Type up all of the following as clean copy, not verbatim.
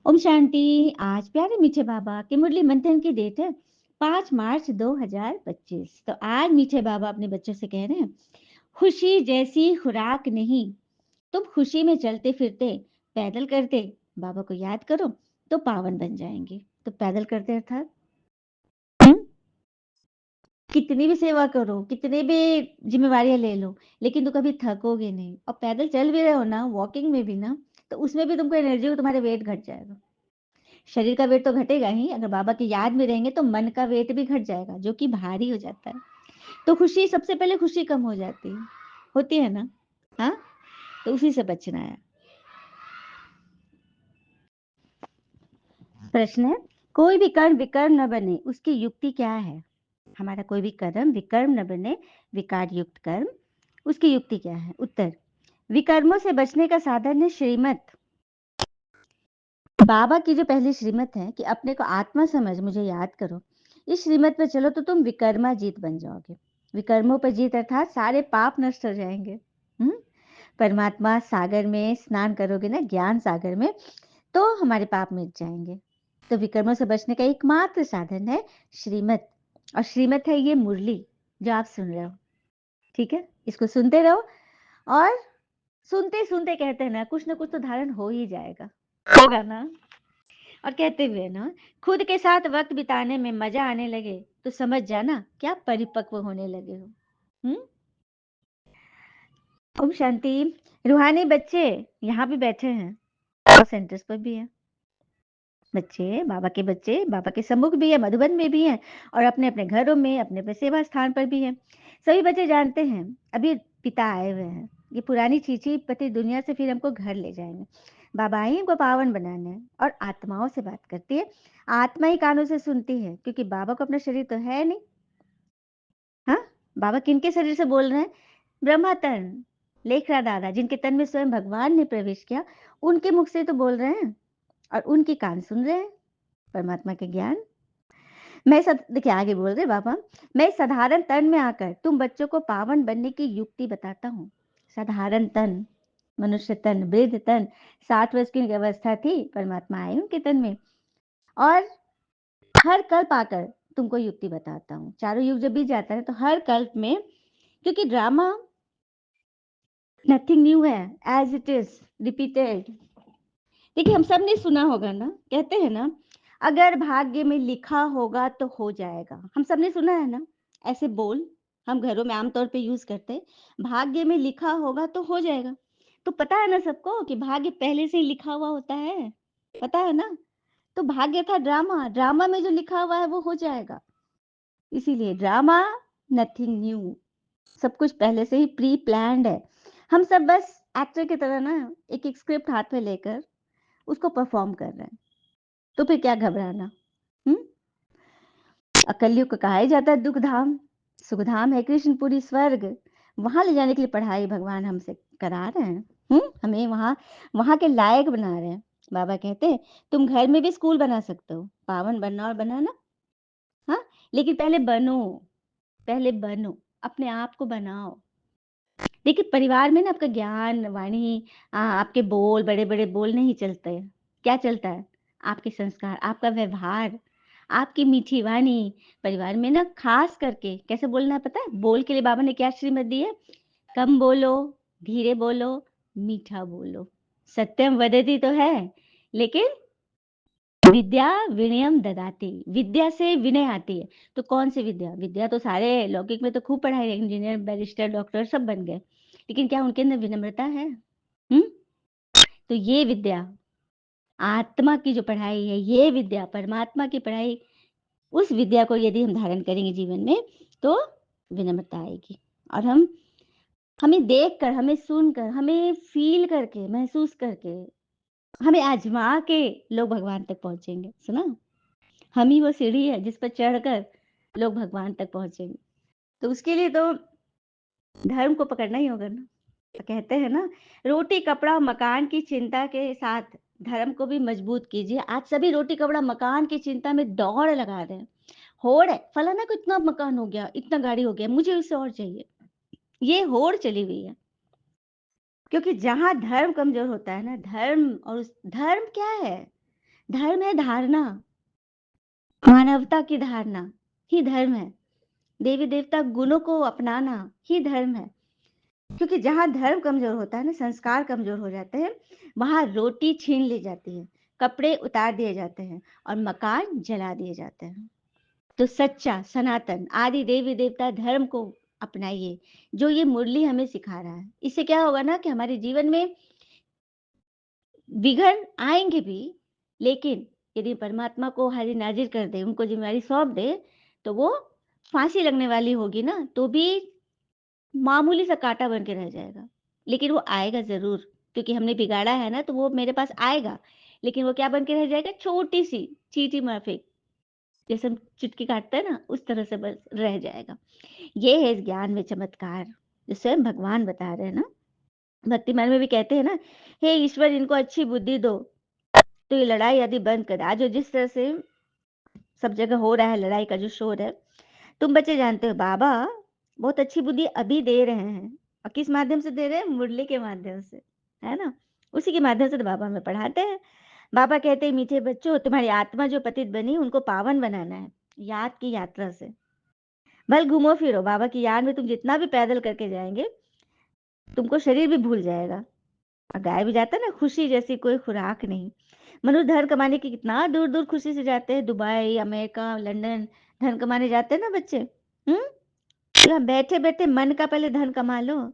ओम शांति। आज प्यारे मीठे बाबा के मुरली मंथन की डेट है 5 मार्च 2025। तो आज मीठे बाबा अपने बच्चों से कह रहे हैं, खुशी जैसी खुराक नहीं, तुम खुशी में चलते फिरते पैदल करते बाबा को याद करो तो पावन बन जाएंगे। तो पैदल करते अर्थात कितनी भी सेवा करो, कितने भी जिम्मेवारियां ले लो, लेकिन तो कभी थकोगे नहीं। और पैदल चल भी रहे हो ना, वॉकिंग में भी ना, तो उसमें भी तुमको एनर्जी हो, तुम्हारे वेट घट जाएगा। शरीर का वेट तो घटेगा ही, अगर बाबा की याद में रहेंगे तो मन का वेट भी घट जाएगा, जो कि भारी हो जाता है। तो खुशी, सबसे पहले खुशी कम हो जाती है, होती है ना। हाँ, तो उसी से बचना है। प्रश्न है, कोई भी कर्म विकर्म न बने उसकी युक्ति क्या है? हमारा कोई भी कर्म विकर्म न बने, विकार युक्त कर्म, उसकी युक्ति क्या है? उत्तर, विकर्मों से बचने का साधन है श्रीमत। बाबा की जो पहली श्रीमत है कि अपने को आत्मा समझ मुझे याद करो, इस श्रीमत पे चलो तो तुम विकर्मा जीत बन जाओगे। विकर्मों पर जीत अर्थात सारे पाप नष्ट हो जाएंगे। परमात्मा सागर में स्नान करोगे ना, ज्ञान सागर में, तो हमारे पाप मिट जाएंगे। तो विकर्मों से बचने का एकमात्र साधन है श्रीमत। और श्रीमत है ये मुरली जो आप सुन रहे हो। ठीक है, इसको सुनते रहो, और सुनते सुनते कहते हैं ना कुछ तो धारण हो ही जाएगा, होगा ना। और कहते हुए ना, खुद के साथ वक्त बिताने में मजा आने लगे तो समझ जाना क्या परिपक्व होने लगे हो। हम्म। ओम शांति। रूहानी बच्चे यहाँ भी बैठे हैं और सेंटर्स पर भी हैं। बच्चे बाबा के सम्मुख भी है, मधुबन में भी हैं, और अपने अपने घरों में, अपने अपने सेवा स्थान पर भी हैं। सभी बच्चे जानते हैं अभी पिता आए हुए हैं, ये पुरानी चीची पति दुनिया से फिर हमको घर ले जाएंगे। बाबा आई हमको पावन बनाने हैं, और आत्माओं से बात करती है। आत्मा ही कानों से सुनती है, क्योंकि बाबा को अपना शरीर तो है नहीं। हाँ, बाबा किनके शरीर से बोल रहे हैं? ब्रह्मा तन, लेखरा दादा, जिनके तन में स्वयं भगवान ने प्रवेश किया, उनके मुख से तो बोल रहे हैं, और उनकी कान सुन रहे हैं परमात्मा के ज्ञान। देखिए आगे बोल रहे बाबा, मैं साधारण तन में आकर तुम बच्चों को पावन बनने की युक्ति बताता हूँ। साधारण तन, मनुष्य तन, वृद्ध तन, 60 वर्ष की अवस्था थी, परमात्मा आए उनके तन में, और हर कल्प आकर तुमको युक्ति बताता हूँ। चारों युग जब बीत जाता है तो हर कल्प में, क्योंकि ड्रामा नथिंग न्यू है, एज इट इज रिपीटेड। देखिए हम सब ने सुना होगा ना, कहते हैं ना, अगर भाग्य में लिखा होगा तो हो जाएगा। हम सब ने सुना है ना, ऐसे बोल हम घरों में आमतौर पे यूज करते हैं, भाग्य में लिखा होगा तो हो जाएगा। तो पता है ना सबको कि भाग्य पहले से ही लिखा हुआ होता है, पता है ना। तो भाग्य था ड्रामा, ड्रामा में जो लिखा हुआ है वो हो जाएगा। इसीलिए ड्रामा नथिंग न्यू, सब कुछ पहले से ही प्री प्लान्ड है। हम सब बस एक्टर की तरह ना एक एक स्क्रिप्ट हाथ में लेकर उसको परफॉर्म कर रहे हैं। तो फिर क्या घबराना। कलयुग को कहा ही जाता है दुख धाम, सुख धाम है कृष्णपुरी स्वर्ग। वहां ले जाने के लिए पढ़ाई भगवान हमसे करा रहे हैं। हमें वहां वहां के लायक बना रहे हैं। बाबा कहते हैं तुम घर में भी स्कूल बना सकते हो, पावन बनना और बनाना। हाँ, लेकिन पहले बनो, अपने आप को बनाओ। देखिए परिवार में ना आपका ज्ञान वाणी, आपके बोल, बड़े बड़े बोल नहीं चलते। क्या चलता है? आपके संस्कार, आपका व्यवहार, आपकी मीठी वाणी। परिवार में ना खास करके कैसे बोलना है पता है? बोल के लिए बाबा ने क्या श्रीमत दी है? कम बोलो, धीरे बोलो, मीठा बोलो। सत्यम वदति तो है, लेकिन विद्या विनयम ददाति, विद्या से विनय आती है। तो कौन सी विद्या? विद्या तो सारे लौकिक में तो खूब पढ़ाई, इंजीनियर, बैरिस्टर, डॉक्टर सब बन गए, लेकिन क्या उनके अंदर विनम्रता है? तो ये विद्या, आत्मा की जो पढ़ाई है, ये विद्या परमात्मा की पढ़ाई, उस विद्या को यदि हम धारण करेंगे जीवन में तो विनम्रता आएगी। और हमें देखकर, हमें सुनकर, हमें फील करके, महसूस करके, हमें आजमा के लोग भगवान तक पहुंचेंगे। सुना, हम ही वो सीढ़ी है जिस पर चढ़कर लोग भगवान तक पहुंचेंगे। तो उसके लिए तो धर्म को पकड़ना ही होगा ना। तो कहते हैं ना, रोटी कपड़ा मकान की चिंता के साथ धर्म को भी मजबूत कीजिए। आज सभी रोटी कपड़ा मकान की चिंता में दौड़ लगा रहे हैं। होड़ है, फलाना को इतना मकान हो गया, इतना गाड़ी हो गया, मुझे उससे और चाहिए। ये होड़ चली हुई है, क्योंकि जहां धर्म कमजोर होता है ना, धर्म, और उस धर्म क्या है? धर्म है धारणा, मानवता की धारणा ही धर्म है। देवी-देवता गुणों को अपनाना ही धर्म है। क्योंकि जहाँ धर्म कमज़ोर होता है ना, संस्कार कमज़ोर हो जाते हैं, वहाँ रोटी छीन ली जाती है, कपड़े उतार दिए जाते हैं और मकान जला दिए जाते हैं। तो सच्चा, सनातन, आदि देवी-देवता धर्म को अपनाइए, जो ये मुरली हमें सिखा रहा है। इससे क्या होगा ना कि हमारे जीवन में विघ्न आएँगे भी, लेकिन यदि परमात्मा को हाज़िर-नाज़िर कर दें, उनको ज़िम्मेदारी सौंप दें, तो वो फांसी लगने वाली होगी ना, तो भी मामूली सा काँटा बन के रह जाएगा। लेकिन वो आएगा ज़रूर, क्योंकि हमने बिगाड़ा है ना, तो वो मेरे पास आएगा। लेकिन वो क्या बन के रह जाएगा? छोटी-सी चींटी माफ़िक, जैसे हम चुटकी काटते हैं ना, उस तरह से बस रह जाएगा। ये है इस ज्ञान में चमत्कार, जो स्वयं भगवान बता रहे हैं ना। भक्ति मार्ग में भी कहते हैं ना, हे ईश्वर इनको अच्छी बुद्धि दो, तो ये लड़ाई आदि बंद कर। आज जो जिस तरह से सब जगह हो रहा है लड़ाई का जो शोर है, तुम बच्चे जानते हो बाबा बहुत अच्छी बुद्धि अभी दे रहे हैं। और किस माध्यम से दे रहे हैं? मुरली के माध्यम से, है ना? उसी के माध्यम से तो बाबा हमें पढ़ाते हैं। बाबा कहते हैं मीठे बच्चों तुम्हारी आत्मा जो पतित बनी उनको पावन बनाना है, याद की यात्रा से। भल घूमो फिरो बाबा की याद में तुम जितना भी पैदल करके जाएँगे, तुमको शरीर भी भूल जाएगा। और गाया भी जाता है ना, खुशी जैसी कोई खुराक नहीं। मनुष्य धन कमाने की कितना दूर-दूर खुशी से जाते हैं, दुबई, अमेरिका, लंदन धन कमाने जाते हैं ना बच्चे। हुँ? तो यहाँ बैठे-बैठे मन का पहले धन कमा लो,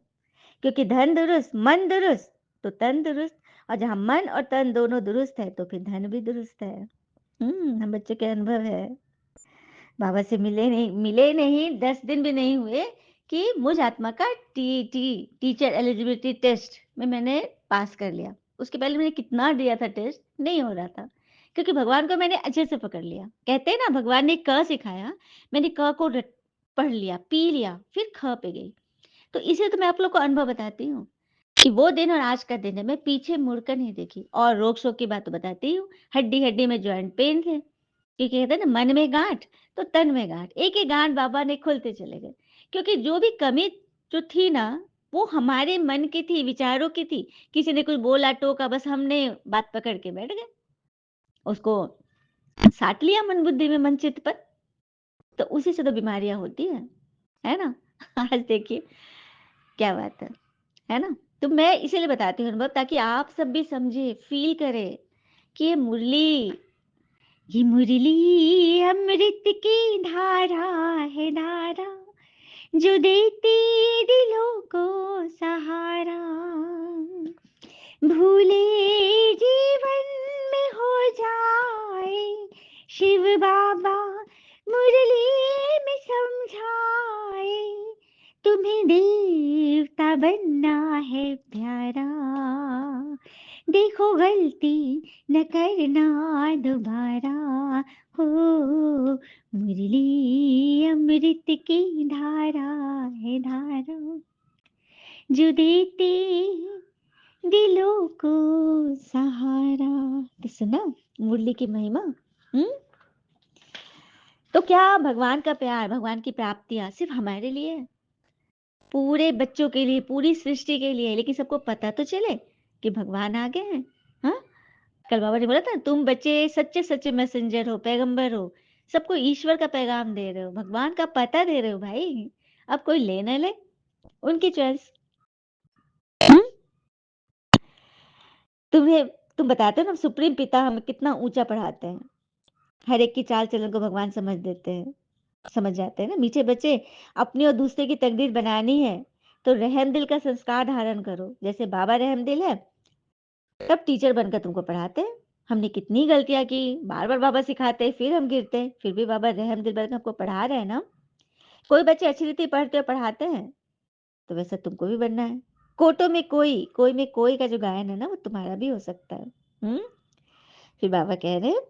क्योंकि धन दुरुस्त, मन दुरुस्त, तो तन दुरुस्त। और जहाँ मन और तन दोनों दुरुस्त है, तो फिर धन भी दुरुस्त है। हम बच्चों के अनुभव है। बाबा से मिले नहीं 10 दिन भी नहीं हुए कि मुझ आत्मा का टीटी टीचर एलिजिबिलिटी टेस्ट में मैंने पास कर लिया। उसके पहले मैंने कितना दिया था टेस्ट, नहीं हो रहा था। क्योंकि भगवान को मैंने अच्छे से पकड़ लिया। कहते हैं ना भगवान ने क सिखाया, मैंने क को रट पढ़ लिया, पी लिया, फिर ख पे गई। तो इसे तो मैं आप लोग को अनुभव बताती हूँ कि वो दिन और आज का दिन है, मैं पीछे मुड़कर नहीं देखी। और रोग-शोक की बात तो बताती हूँ, हड्डी-हड्डी में जॉइंट पेन थे। क्योंकि कहते हैं ना मन में गाँठ तो तन में गाँठ, एक-एक गाँठ बाबा ने खोलते चले गए। क्योंकि जो भी कमी जो थी ना, वो हमारे मन की थी, विचारों की थी। किसी ने कुछ बोला, टोका, बस हमने बात पकड़ के बैठ गए। उसको साट लिया मन बुद्धि में, मन चित्त पर, तो उसी से तो बीमारियाँ होती हैं, है ना? आज देखिए क्या बात है ना? तो मैं इसीलिए बताती हूँ अनुभव, ताकि आप सब भी समझें, फ़ील करें कि ये मुरली अमृत की धारा है धारा, जो देती दिलों को सहारा। भूले जीवन में हो जाए शिव बाबा मुरली में समझाए, तुम्हें देवता बनना है प्यारा, देखो गलती न करना दोबारा। हो मुरली अमृत की धारा है धारा, जो देती दिलों को सहारा। तो सुना मुरली की महिमा। हम्म तो क्या भगवान का प्यार, भगवान की प्राप्तियां सिर्फ हमारे लिए है? पूरे बच्चों के लिए, पूरी सृष्टि के लिए, लेकिन सबको पता तो चले कि भगवान आ गए हैं। हाँ, कल बाबा ने बोला था तुम बच्चे सच्चे सच्चे मैसेंजर हो, पैगंबर हो, सबको ईश्वर का पैगाम दे रहे हो, भगवान का पता दे रहे हो भाई। अब कोई ले न ले, उनकी चॉइस। तुम्हें तुम बताते हो ना सुप्रीम पिता हमें कितना ऊंचा पढ़ाते हैं, हर एक की चाल चलन को भगवान समझ देते हैं, समझ जाते हैं ना। मीठे बच्चे, अपनी और दूसरे की तकदीर बनानी है तो रहम दिल का संस्कार धारण करो। जैसे बाबा रहम दिल है, तब टीचर बनकर तुमको पढ़ाते हैं। हमने कितनी गलतियां की, बार बार बाबा सिखाते हैं, फिर हम गिरते हैं, फिर भी बाबा रहम दिल बनकर हमको पढ़ा रहे हैं ना। कोई बच्चे अच्छी रीति पढ़ते और पढ़ाते हैं, तो वैसा तुमको भी बनना है। कोटो में कोई में कोई का जो गायन है ना, वो तुम्हारा भी हो सकता है। हम्म फिर बाबा कह रहे हैं,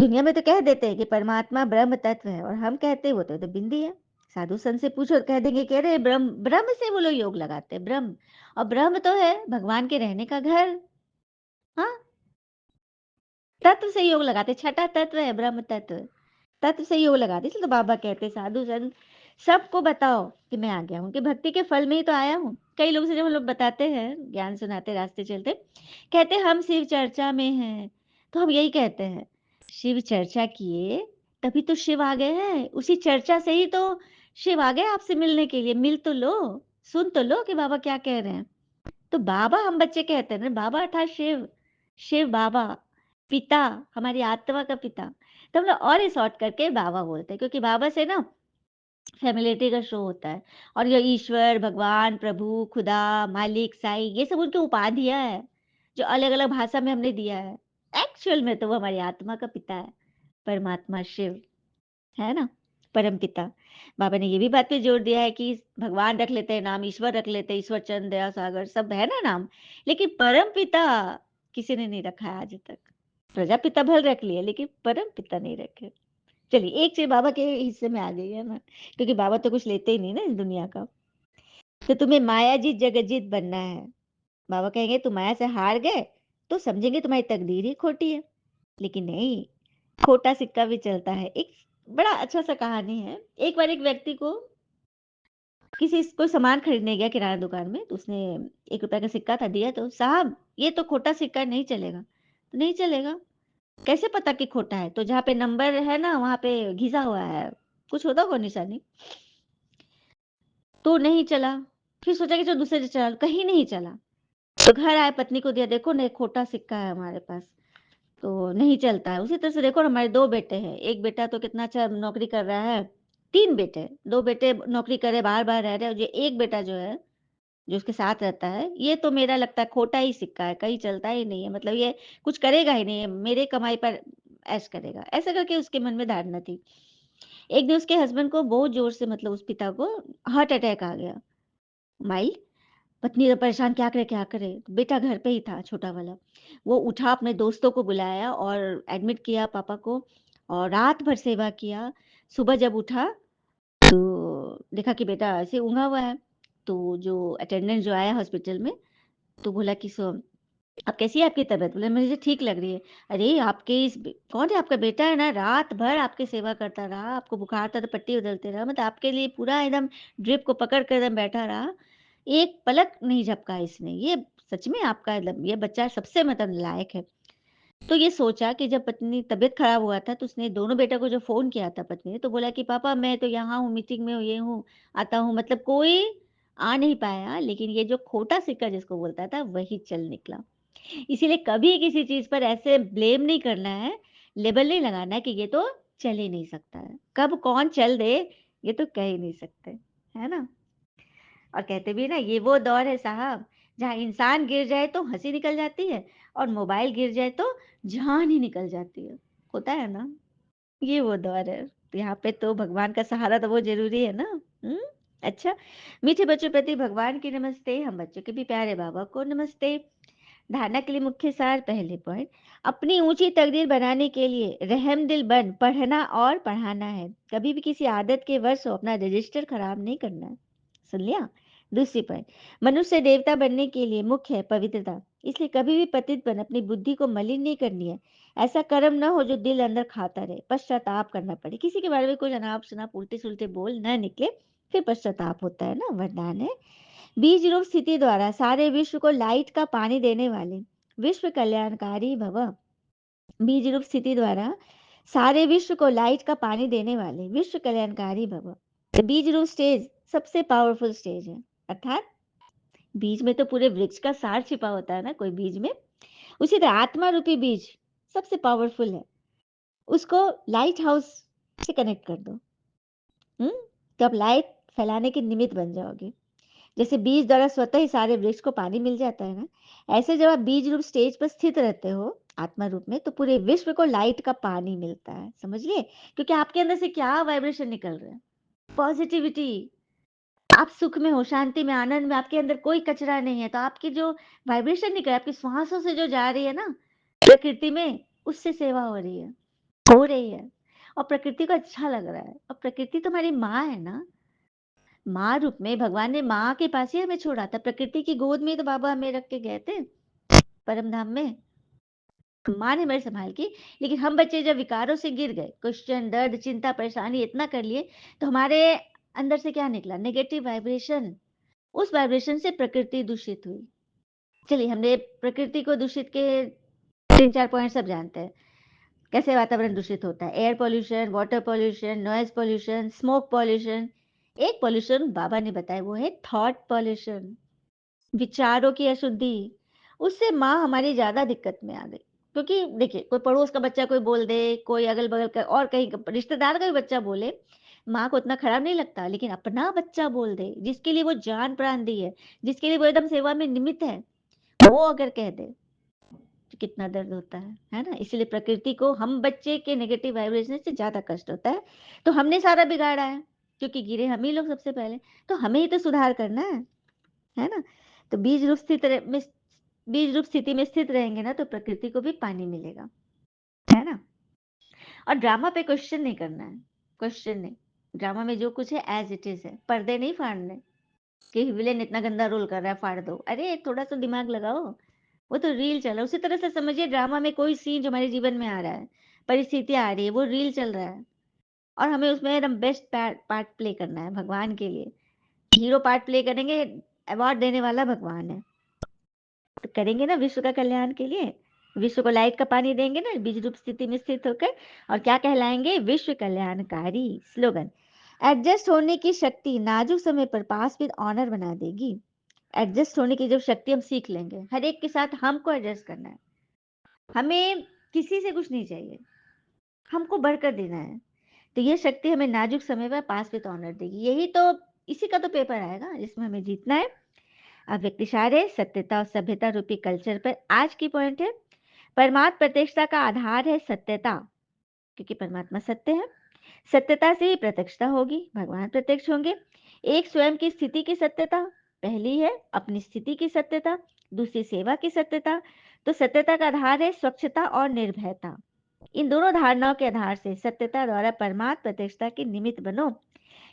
दुनिया में तो कह देते हैं कि परमात्मा ब्रह्म तत्व है, और हम कहते हैं वो तो बिंदी है। साधु संत से पूछो तो कह देंगे, कह रहे ब्रह्म, ब्रह्म से वो लोग योग लगाते हैं, ब्रह्म। और ब्रह्म तो है भगवान के रहने का घर। हाँ, तत्व से योग लगाते, छठा तत्व है ब्रह्म तत्व, तत्व से योग लगाते। इसलिए तो बाबा कहते साधु संत सबको बताओ कि मैं आ गया हूँ, कि भक्ति के फल में ही तो आया हूँ। कई लोग से जब हम लोग बताते हैं, ज्ञान सुनाते, रास्ते चलते, कहते हम शिव चर्चा में हैं, तो हम यही कहते हैं, शिव चर्चा किए, तभी तो शिव आ गए हैं। उसी चर्चा से ही तो शिव आ गए आपसे मिलने के लिए। मिल तो लो, सुन तो लो कि बाबा क्या कह रहे हैं। तो बाबा हम बच्चे कहते हैं ना, बाबा अर्थात शिव, शिव बाबा, पिता, हमारी आत्मा का पिता। तो हम लोग और ही शॉर्ट करके बाबा बोलते हैं, क्योंकि बाबा से ना फ़ैमिलियरिटी का शो होता है। और ये ईश्वर, भगवान, प्रभु, खुदा, मालिक, साईं, ये सब उनकी उपाधियाँ हैं, जो अलग-अलग भाषा में हमने दिया है। एक्चुअल में तो वो हमारी आत्मा का पिता है, परमात्मा शिव, है ना? परमपिता। बाबा ने ये भी बात पे जोर दिया है कि भगवान रख लेते हैं नाम, ईश्वर रख लेते हैं, ईश्वर चंद्र, दया सागर सब है ना नाम, लेकिन परमपिता किसी ने नहीं रखा है आज तक। प्रजापिता भले रख लिए, लेकिन परमपिता नहीं रखे। चलिए, एक चीज़ बाबा के हिस्से में आ गई है ना, क्योंकि बाबा तो कुछ लेते ही नहीं ना इस दुनिया का। तो तुम्हें माया जीत जगत जीत बनना है। बाबा कहेंगे तुम माया से हार गए, तो समझेंगे तुम्हारी तकदीर ही खोटी है। लेकिन नहीं, खोटा सिक्का भी चलता है। एक बड़ा अच्छा-सा कहानी है। एक बार एक व्यक्ति को किसी कोई सामान खरीदने गया किराना दुकान में, तो उसने ₹1 का सिक्का था, दिया तो, "साहब, ये तो खोटा सिक्का है, नहीं चलेगा।" तो, "नहीं चलेगा?" कैसे पता कि खोटा है? तो जहाँ पे नंबर है ना, वहाँ पे घिसा हुआ है, कुछ होता होगा निशानी, तो नहीं चला। फिर सोचा कि चलो दूसरे से चला, कहीं नहीं चला। तो घर आए, पत्नी को दिया, देखो ना एक खोटा सिक्का है हमारे पास, तो नहीं चलता है। उसी तरह से देखो ना हमारे 2 बेटे हैं, एक बेटा तो कितना अच्छा नौकरी कर रहा है, 3 बेटे, 2 बेटे नौकरी कर रहे, बाहर-बाहर रह रहे हैं और ये एक बेटा जो है, जो उसके साथ रहता है, ये तो मेरा लगता है खोटा ही सिक्का है, कहीं चलता ही नहीं है, मतलब ये कुछ करेगा ही नहीं है, मेरे कमाई पर ऐश करेगा। ऐसा करके उसके मन में धारणा थी। एक दिन उसके हस्बैंड को बहुत ज़ोर से, मतलब उस पिता को हार्ट अटैक आ गया। माइल्ड, पत्नी तो परेशान, क्या करे क्या करे? बेटा घर पे ही था छोटा वाला। वो उठा, अपने दोस्तों को बुलाया और एडमिट किया पापा को और रात भर सेवा किया। सुबह जब उठा तो देखा कि बेटा ऐसे ऊँघा हुआ है। तो जो अटेंडेंट जो आया हॉस्पिटल में, तो बोला कि अब कैसी है आपकी तबीयत? बोले मुझे ठीक लग रही है। अरे! आपके इस बे कौन है? आपका बेटा है ना, रात भर आपकी सेवा करता रहा, आपको बुखार था तो पट्टी बदलते रहा, मतलब आपके लिए पूरा एकदम ड्रिप को पकड़ कर एकदम बैठा रहा। एक पलक नहीं झपका इसने। ये सच में आपका मतलब ये बच्चा सबसे मतलब लायक है। तो ये सोचा कि जब पत्नी तबीयत खराब हुआ था, तो उसने दोनों बेटों को जो फ़ोन किया था पत्नी ने, तो बोला कि पापा मैं तो यहाँ हूँ, मीटिंग में हूँ, ये हूँ, आता हूँ। मतलब कोई आ नहीं पाया, लेकिन ये जो खोटा सिक्का जिसको बोलता था, वही चल निकला। इसीलिए कभी किसी चीज़ पर ऐसे ब्लेम नहीं करना है, लेबल नहीं लगाना है कि ये तो चल ही नहीं सकता है। कब कौन चल दे, ये तो कह ही नहीं सकते, है ना? और कहते भी ना, ये वो दौर है साहब, जहाँ इंसान गिर जाए तो हँसी निकल जाती है और मोबाइल गिर जाए तो जान ही निकल जाती है। होता है ना? ये वो दौर है। तो यहाँ पे तो भगवान का सहारा तो बहुत ज़रूरी है ना? हुँ? अच्छा, मीठे बच्चों प्रति भगवान की नमस्ते, हम बच्चों के भी प्यारे बाबा को नमस्ते। धारणा के लिए मुख्य सार, पहले पॉइंट, अपनी ऊंची तकदीर बनाने के लिए रहमदिल बन पढ़ना और पढ़ाना है। कभी भी किसी आदत के वश हो अपना रजिस्टर खराब नहीं करना है। सुन लिया? दूसरी पॉइंट, मनुष्य देवता बनने के लिए मुख्य है पवित्रता, इसलिए कभी भी पतित बन अपनी बुद्धि को मलिन नहीं करनी है। ऐसा कर्म न हो जो दिल अंदर खाता रहे, पश्चाताप करना पड़े, किसी के बारे में कुछ अनाप शनाप उल्टे सुलटे बोल न निकले, फिर पश्चाताप होता है ना, वरदान है। बीज रूप स्थिति द्वारा सारे विश्व को लाइट का पानी देने वाले विश्व कल्याणकारी भव। बीज रूप स्थिति द्वारा सारे विश्व को लाइट का पानी देने वाले विश्व कल्याणकारी भव। तो बीज रूप स्टेज सबसे पावरफुल स्टेज है, अर्थात बीज में तो पूरे वृक्ष का सार छिपा होता है ना कोई बीज में। उसी तरह आत्मा रूपी बीज सबसे पावरफुल है, उसको लाइट हाउस से कनेक्ट कर दो। हम्म, तो आप लाइट फैलाने के निमित्त बन जाओगे। जैसे बीज द्वारा स्वतः ही सारे वृक्ष को पानी मिल जाता है ना, ऐसे जब आप बीज रूप स्टेज पर स्थित रहते हो आत्मा रूप में, तो पूरे विश्व को लाइट का पानी मिलता है, समझिए? क्योंकि आपके अंदर से क्या वाइब्रेशन निकल रहा है, पॉजिटिविटी। आप सुख में हो, शांति में, आनंद में, आपके अंदर कोई कचरा नहीं है, तो आपकी जो वाइब्रेशन निकल आपकी श्वासों से जो जा रही है ना प्रकृति में, उससे सेवा हो रही है और प्रकृति को अच्छा लग रहा है। और प्रकृति तुम्हारी माँ है ना, माँ रूप में भगवान ने माँ के पास ही हमें छोड़ा था, प्रकृति की गोद में तो बाबा हमें रख के गए थे परम धाम में। माँ ने मेरे संभाल की, लेकिन हम बच्चे जब विकारों से गिर गए, क्वेश्चन, दर्द, चिंता, परेशानी इतना कर लिए, तो हमारे अंदर से क्या निकला, नेगेटिव वाइब्रेशन। उस वाइब्रेशन से प्रकृति दूषित हुई। चलिए, हमने प्रकृति को दूषित के 3-4 पॉइंट सब जानते हैं। कैसे वातावरण दूषित होता है, air pollution, water pollution, noise pollution, smoke pollution. एक पॉल्यूशन बाबा ने बताया वो है थॉट पॉल्यूशन, विचारों की अशुद्धि। उससे माँ हमारी ज़्यादा दिक्कत में आ गई। क्योंकि देखिए, कोई पड़ोस का बच्चा कोई बोल दे, कोई अगल-बगल का और कहीं का रिश्तेदार का भी बच्चा बोले, माँ को उतना खराब नहीं लगता, लेकिन अपना बच्चा बोल दे, जिसके लिए वो जान-प्राण दी है, जिसके लिए वो एकदम सेवा में निमित्त है, वो अगर कह दे, तो कितना दर्द होता है ना? इसीलिए प्रकृति को हम बच्चे के नेगेटिव वाइब्रेशन से ज़्यादा कष्ट होता है। तो हमने सारा बिगाड़ा है, क्योंकि गिरे हम ही लोग सबसे पहले, तो हमें ही तो सुधार करना है ना? तो बीज रूप स्थिति में स्थित रहेंगे ना, तो प्रकृति को भी पानी मिलेगा, है ना? और ड्रामा पे क्वेश्चन नहीं करना है, क्वेश्चन नहीं। ड्रामा में जो कुछ है एज़ इट इज़ है, पर्दे नहीं फाड़ने कि विलेन इतना गंदा रोल कर रहा है, फाड़ दो। अरे थोड़ा-सा दिमाग लगाओ, वो तो रील चल रहा है। उसी तरह से समझिए ड्रामा में कोई सीन जो हमारे जीवन में आ रहा है, परिस्थितियाँ आ रही है, वो रील चल रहा है और हमें उसमें एकदम बेस्ट पार्ट प्ले करना है भगवान के लिए। हीरो पार्ट प्ले करेंगे, अवार्ड देने वाला भगवान है। तो करेंगे ना विश्व का कल्याण के लिए, विश्व को लाइट का पानी देंगे ना बीज रूप स्थिति में स्थित होकर, और क्या कहलाएंगे, विश्व कल्याणकारी। स्लोगन, एडजस्ट होने की शक्ति नाजुक समय पर पास विद ऑनर बना देगी। एडजस्ट होने की जब शक्ति हम सीख लेंगे, हर एक के साथ हमको एडजस्ट करना है, हमें किसी से कुछ नहीं चाहिए, हमको बढ़कर देना है। तो ये शक्ति हमें नाजुक समय पर पास विद ऑनर देगी। यही तो, इसी का तो पेपर आएगा जिसमें हमें जीतना है। अब व्यक्तिशारे सत्यता और सभ्यता रूपी कल्चर पर आज की पॉइंट है, परमात्म प्रत्यक्षता का आधार है सत्यता, क्योंकि परमात्मा सत्य है। सत्यता से ही प्रत्यक्षता होगी, भगवान प्रत्यक्ष होंगे। एक स्वयं की स्थिति की सत्यता, पहली है अपनी स्थिति की सत्यता, दूसरी सेवा की सत्यता। तो सत्यता का आधार है स्वच्छता और निर्भयता। इन दोनों धारणाओं के आधार से सत्यता द्वारा परमात्म प्रत्यक्षता के निमित्त बनो।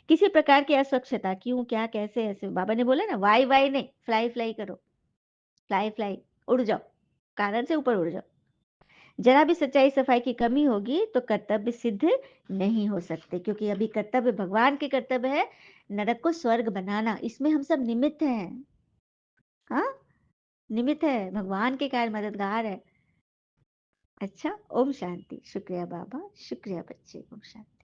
किसी प्रकार की अस्वच्छता, क्यों, क्या, कैसे, ऐसे बाबा ने बोला ना, वाई वाई नहीं, फ्लाई फ्लाई करो, फ्लाई फ्लाई, उड़ जाओ, कारण से ऊपर उड़ जाओ। जरा भी सच्चाई सफाई की कमी होगी तो कर्तव्य सिद्ध नहीं हो सकते, क्योंकि अभी कर्तव्य भगवान के कर्तव्य है नरक को स्वर्ग बनाना, इसमें हम सब निमित्त हैं। हाँ, निमित्त है, भगवान के कार्य मददगार है। अच्छा, ओम शांति। शुक्रिया बाबा, शुक्रिया बच्चे, ओम शांति।